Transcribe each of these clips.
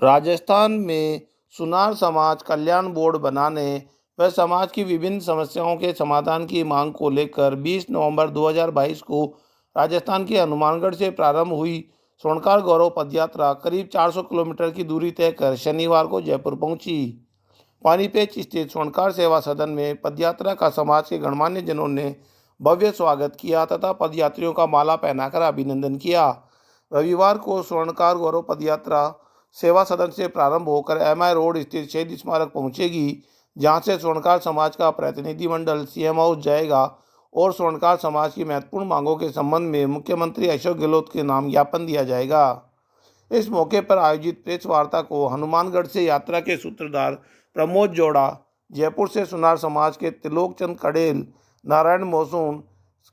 राजस्थान में सुनार समाज कल्याण बोर्ड बनाने व समाज की विभिन्न समस्याओं के समाधान की मांग को लेकर 20 नवंबर 2022 को राजस्थान के हनुमानगढ़ से प्रारंभ हुई स्वर्णकार गौरव पदयात्रा करीब 400 किलोमीटर की दूरी तय कर शनिवार को जयपुर पहुंची। पानीपेच स्थित स्वर्णकार सेवा सदन में पदयात्रा का समाज के गणमान्य जनों ने भव्य स्वागत किया तथा पदयात्रियों का माला पहनाकर अभिनंदन किया। रविवार को स्वर्णकार गौरव पदयात्रा सेवा सदन से प्रारंभ होकर MI रोड स्थित शहीद स्मारक पहुंचेगी, जहां से स्वर्णकार समाज का प्रतिनिधिमंडल CM हाउस जाएगा और स्वर्णकार समाज की महत्वपूर्ण मांगों के संबंध में मुख्यमंत्री अशोक गहलोत के नाम ज्ञापन दिया जाएगा। इस मौके पर आयोजित प्रेस वार्ता को हनुमानगढ़ से यात्रा के सूत्रधार प्रमोद जोड़ा, जयपुर से सुनार समाज के त्रिलोक चंद कड़ेल, नारायण मोसून,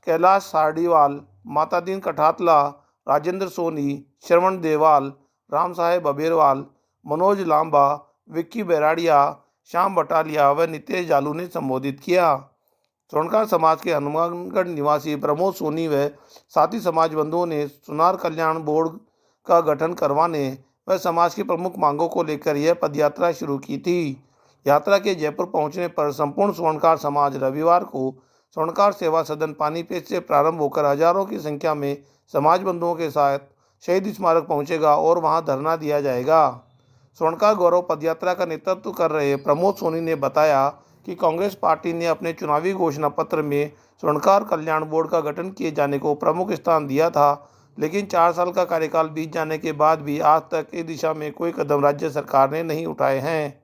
कैलाश सारडीवाल, मातादीन कठातला, राजेंद्र सोनी, श्रवण देवाल, राम साहेब अबेरवाल, मनोज लांबा, विक्की बेराड़िया, श्याम बटालिया व नितेश जालू ने संबोधित किया। स्वर्णकार समाज के हनुमानगढ़ निवासी प्रमोद सोनी व साथी समाज बंधुओं ने सुनार कल्याण बोर्ड का गठन करवाने व समाज की प्रमुख मांगों को लेकर यह पदयात्रा शुरू की थी। यात्रा के जयपुर पहुंचने पर संपूर्ण स्वर्णकार समाज रविवार को स्वर्णकार सेवा सदन पानीपेच से प्रारंभ होकर हजारों की संख्या में समाज बंधुओं के साथ शहीद स्मारक पहुंचेगा और वहां धरना दिया जाएगा। स्वर्णकार गौरव पदयात्रा का नेतृत्व कर रहे प्रमोद सोनी ने बताया कि कांग्रेस पार्टी ने अपने चुनावी घोषणा पत्र में स्वर्णकार कल्याण बोर्ड का गठन किए जाने को प्रमुख स्थान दिया था, लेकिन 4 साल का कार्यकाल बीत जाने के बाद भी आज तक इस दिशा में कोई कदम राज्य सरकार ने नहीं उठाए हैं।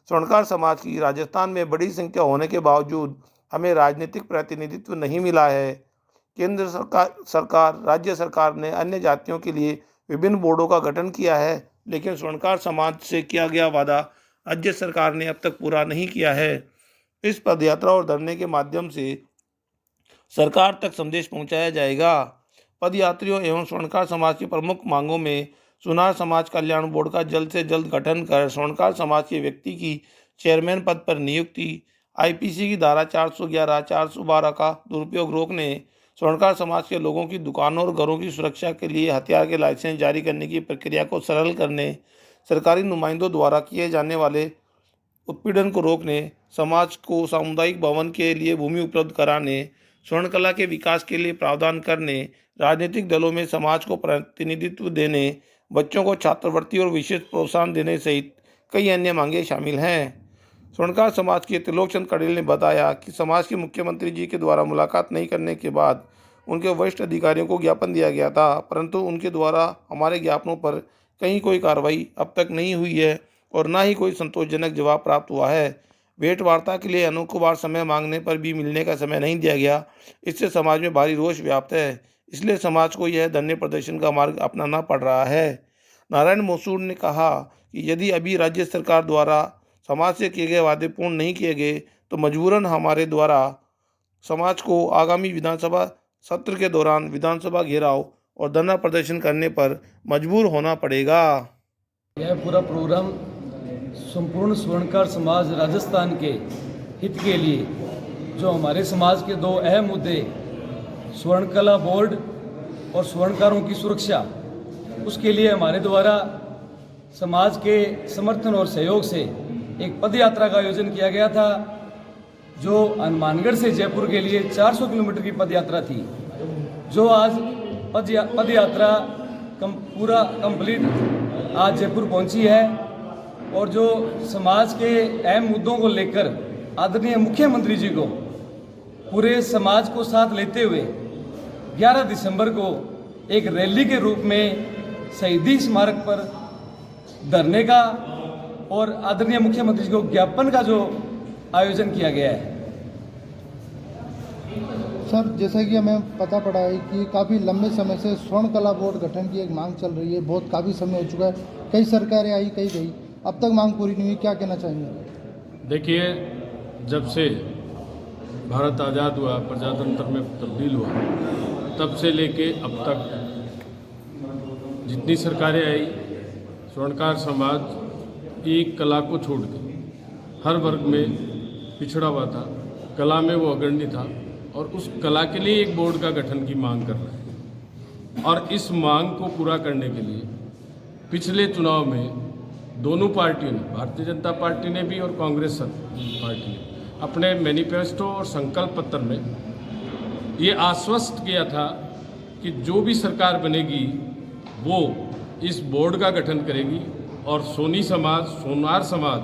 स्वर्णकार समाज की राजस्थान में बड़ी संख्या होने के बावजूद हमें राजनीतिक प्रतिनिधित्व नहीं मिला है। केंद्र सरकार राज्य सरकार ने अन्य जातियों के लिए विभिन्न बोर्डों का गठन किया है, लेकिन स्वर्णकार समाज से किया गया वादा राज्य सरकार ने अब तक पूरा नहीं किया है। इस पदयात्रा और धरने के माध्यम से सरकार तक संदेश पहुंचाया जाएगा। पदयात्रियों एवं स्वर्णकार समाज की प्रमुख मांगों में सुनार समाज कल्याण बोर्ड का जल्द से जल्द गठन कर स्वर्णकार समाज के व्यक्ति की चेयरमैन पद पर नियुक्ति, IPC की धारा 411, 412 का दुरुपयोग रोकने, स्वर्णकार समाज के लोगों की दुकानों और घरों की सुरक्षा के लिए हथियार के लाइसेंस जारी करने की प्रक्रिया को सरल करने, सरकारी नुमाइंदों द्वारा किए जाने वाले उत्पीड़न को रोकने, समाज को सामुदायिक भवन के लिए भूमि उपलब्ध कराने, स्वर्णकला के विकास के लिए प्रावधान करने, राजनीतिक दलों में समाज को प्रतिनिधित्व देने, बच्चों को छात्रवृत्ति और विशेष प्रोत्साहन देने सहित कई अन्य मांगे शामिल हैं। स्वर्णकार समाज के त्रिलोक चंद कड़ेल ने बताया कि समाज के मुख्यमंत्री जी के द्वारा मुलाकात नहीं करने के बाद उनके वरिष्ठ अधिकारियों को ज्ञापन दिया गया था, परंतु उनके द्वारा हमारे ज्ञापनों पर कहीं कोई कार्रवाई अब तक नहीं हुई है और न ही कोई संतोषजनक जवाब प्राप्त हुआ है। भेंट वार्ता के लिए अनेकों बार समय मांगने पर भी मिलने का समय नहीं दिया गया। इससे समाज में भारी रोष व्याप्त है, इसलिए समाज को यह धरने प्रदर्शन का मार्ग अपनाना पड़ रहा है। नारायण मोसून ने कहा कि यदि अभी राज्य सरकार द्वारा समाज से किए गए वादे पूर्ण नहीं किए गए तो मजबूरन हमारे द्वारा समाज को आगामी विधानसभा सत्र के दौरान विधानसभा घेराव और धरना प्रदर्शन करने पर मजबूर होना पड़ेगा। यह पूरा प्रोग्राम संपूर्ण स्वर्णकार समाज राजस्थान के हित के लिए, जो हमारे समाज के 2 अहम मुद्दे स्वर्णकला बोर्ड और स्वर्णकारों की सुरक्षा, उसके लिए हमारे द्वारा समाज के समर्थन और सहयोग से एक पदयात्रा का आयोजन किया गया था, जो हनुमानगढ़ से जयपुर के लिए 400 किलोमीटर की पदयात्रा थी, जो आज पदयात्रा पूरा कंप्लीट आज जयपुर पहुंची है और जो समाज के अहम मुद्दों को लेकर आदरणीय मुख्यमंत्री जी को पूरे समाज को साथ लेते हुए 11 दिसंबर को एक रैली के रूप में शहीदी स्मारक पर धरने का और आदरणीय मुख्यमंत्री जी को ज्ञापन का जो आयोजन किया गया है। सर, जैसा कि हमें पता पड़ा है कि काफ़ी लंबे समय से स्वर्ण कला बोर्ड गठन की एक मांग चल रही है, बहुत काफ़ी समय हो चुका है, कई सरकारें आई कई गई, अब तक मांग पूरी नहीं हुई, क्या कहना चाहेंगे? देखिए, जब से भारत आज़ाद हुआ, प्रजातंत्र में तब्दील हुआ, तब से लेके अब तक जितनी सरकारें आई, स्वर्णकार समाज एक कला को छोड़ के हर वर्ग में पिछड़ा हुआ था, कला में वो अग्रणी था और उस कला के लिए एक बोर्ड का गठन की मांग कर रहा है। और इस मांग को पूरा करने के लिए पिछले चुनाव में दोनों पार्टियों ने, भारतीय जनता पार्टी ने भी और कांग्रेस पार्टी ने, अपने मैनिफेस्टो और संकल्प पत्र में ये आश्वस्त किया था कि जो भी सरकार बनेगी वो इस बोर्ड का गठन करेगी और सोनी समाज, सोनार समाज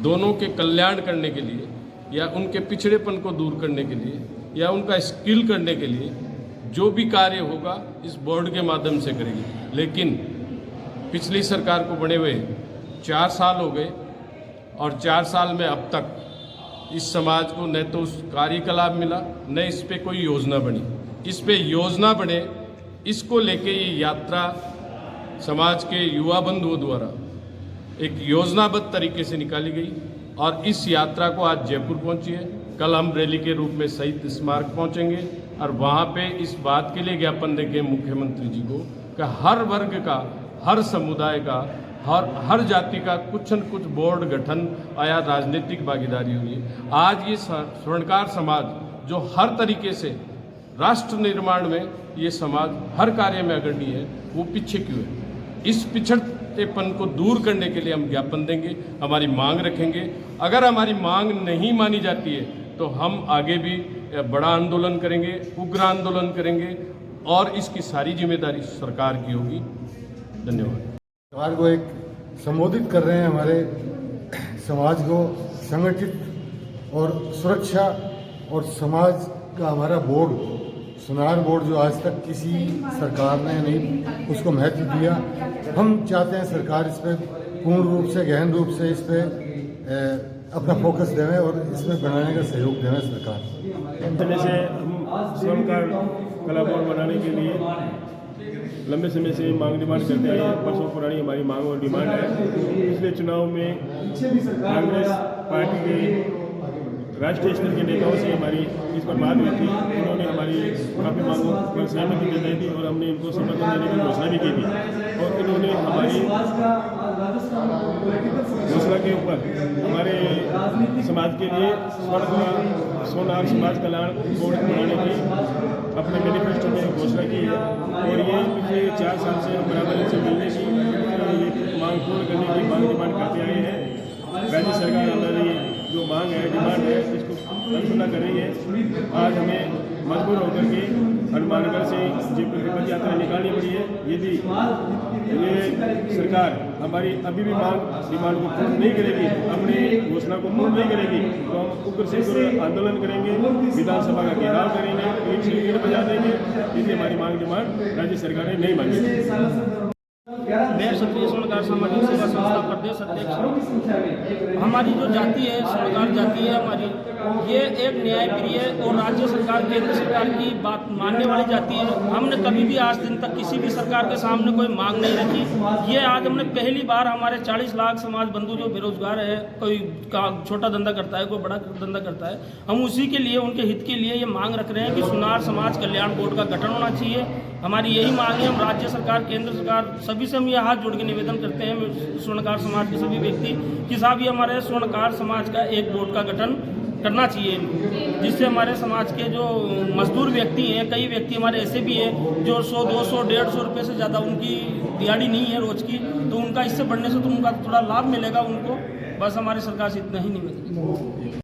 दोनों के कल्याण करने के लिए या उनके पिछड़ेपन को दूर करने के लिए या उनका स्किल करने के लिए जो भी कार्य होगा इस बोर्ड के माध्यम से करेगी। लेकिन पिछली सरकार को बने हुए 4 साल हो गए और 4 साल में अब तक इस समाज को न तो उस कार्य का लाभ मिला, न इस पे कोई योजना बनी। इस पे योजना बने, इसको लेके ये यात्रा समाज के युवा बंधुओं द्वारा एक योजनाबद्ध तरीके से निकाली गई और इस यात्रा को आज जयपुर पहुंची है। कल हम रैली के रूप में शहीद स्मारक पहुंचेंगे और वहां पे इस बात के लिए ज्ञापन देंगे मुख्यमंत्री जी को कि हर वर्ग का, हर समुदाय का, हर जाति का कुछ न कुछ बोर्ड गठन या राजनीतिक भागीदारी हुई है। आज ये स्वर्णकार समाज जो हर तरीके से राष्ट्र निर्माण में ये समाज हर कार्य में अग्रणी है, वो पीछे क्यों है? इस पिछड़ेपन को दूर करने के लिए हम ज्ञापन देंगे, हमारी मांग रखेंगे। अगर हमारी मांग नहीं मानी जाती है तो हम आगे भी बड़ा आंदोलन करेंगे, उग्र आंदोलन करेंगे और इसकी सारी जिम्मेदारी सरकार की होगी। धन्यवाद। सरकार को एक संबोधित कर रहे हैं, हमारे समाज को संगठित और सुरक्षा और समाज का हमारा बोर्ड, सोनार बोर्ड जो आज तक किसी सरकार ने नहीं उसको महत्व दिया, हम चाहते हैं सरकार इस पर पूर्ण रूप से, गहन रूप से इस पर अपना फोकस देवें और इसमें बनाने का सहयोग देवें सरकार। तरह से हम स्वर्णकार कला बोर्ड बनाने के लिए लंबे समय से मांग डिमांड करते आए हैं। वर्षों पुरानी हमारी मांग और डिमांड है। पिछले चुनाव में कांग्रेस पार्टी के राष्ट्रीय स्तर के नेताओं से हमारी इस पर बात हुई थी। उन्होंने हमारी काफ़ी मांगों पर सहमति जताई थी और हमने इनको समर्थन देने की घोषणा भी की थी और इन्होंने हमारी घोषणा के ऊपर हमारे समाज के लिए सोनार समाज कल्याण बोर्ड बनाने की अपने मैनिफेस्टो में घोषणा की है और ये पिछले 4 साल से हम बराबर से मिलने की मांग पूर्ण करने की मांग डिमांड करते आए हैं। राज्य सरकार हमारी जो मांग है, डिमांड है, इसको पूरा कर रही है। आज हमें मजबूर होकर के हनुमानगढ़ से जयपुर की पद यात्रा निकालनी पड़ी है। यदि ये सरकार हमारी अभी भी डिमांड को पूर्ण नहीं करेगी, अपनी घोषणा को पूर्ण नहीं करेगी, तो हम उग्र से उग्र आंदोलन करेंगे, विधानसभा का घेराव करेंगे, ईंट से ईंट बजा देंगे। इसलिए हमारी मांग डिमांड राज्य सरकार ने नहीं मांगी। मैं क्षत्रिय स्वर्णकार सामाजिक सेवा संस्था प्रदेश अध्यक्ष। हमारी जो जाति है, स्वर्णकार जाति है हमारी, ये एक न्यायप्रिय और राज्य सरकार, केंद्र सरकार की बात मानने वाली जाति है। हमने कभी भी आज दिन तक किसी भी सरकार के सामने कोई मांग नहीं रखी। ये आज हमने पहली बार, हमारे 40 लाख समाज बंधु जो बेरोजगार है, कोई छोटा धंधा करता है, कोई बड़ा धंधा करता है, हम उसी के लिए, उनके हित के लिए ये मांग रख रहे हैं कि सोनार समाज कल्याण बोर्ड का गठन होना चाहिए। हमारी यही मांग है। हम राज्य सरकार, केंद्र सरकार सभी से हम ये हाथ जोड़ के निवेदन करते हैं स्वर्णकार समाज के सभी व्यक्ति कि साहब ये हमारे स्वर्णकार समाज का एक बोर्ड का गठन करना चाहिए, जिससे हमारे समाज के जो मजदूर व्यक्ति हैं, कई व्यक्ति हमारे ऐसे भी हैं जो 100, 200, 150 रुपये से ज़्यादा उनकी दिहाड़ी नहीं है रोज़ की, तो उनका इससे बढ़ने से तो उनका थोड़ा लाभ मिलेगा उनको। बस हमारी सरकार से इतना ही निवेदन।